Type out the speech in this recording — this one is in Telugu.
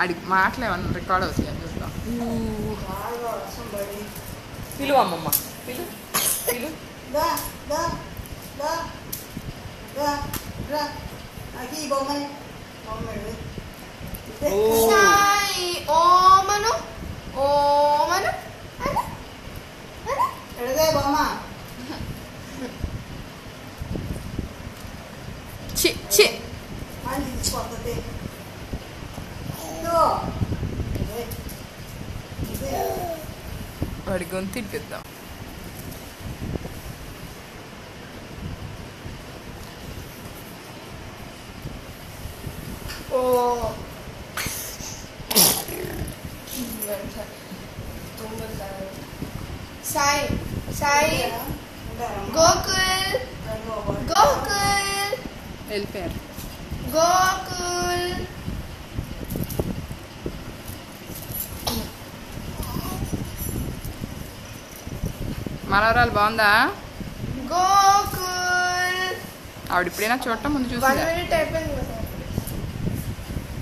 అడిగి మాటలేమన్నా రికార్డ్ అవుతాయి చూద్దాం. పిలువు అమ్మమ్మ, పిలు పిలు. ఓమను ఓమను ఎడదే బొమ్మ. చి చి అని తీసుకొస్తుంది. వాడి గొంతు తిప్పిద్దాం. ఓ సాయి సాయి గోకుల్ గోకుల్ వెళ్ళిపోయారు. గోకుల్ మనవరాలు బాగుందా? గోకుల్ ఆవిడ ఇప్పుడైనా చూడటం ముందు 1 చూసి minute అయిపోయింది.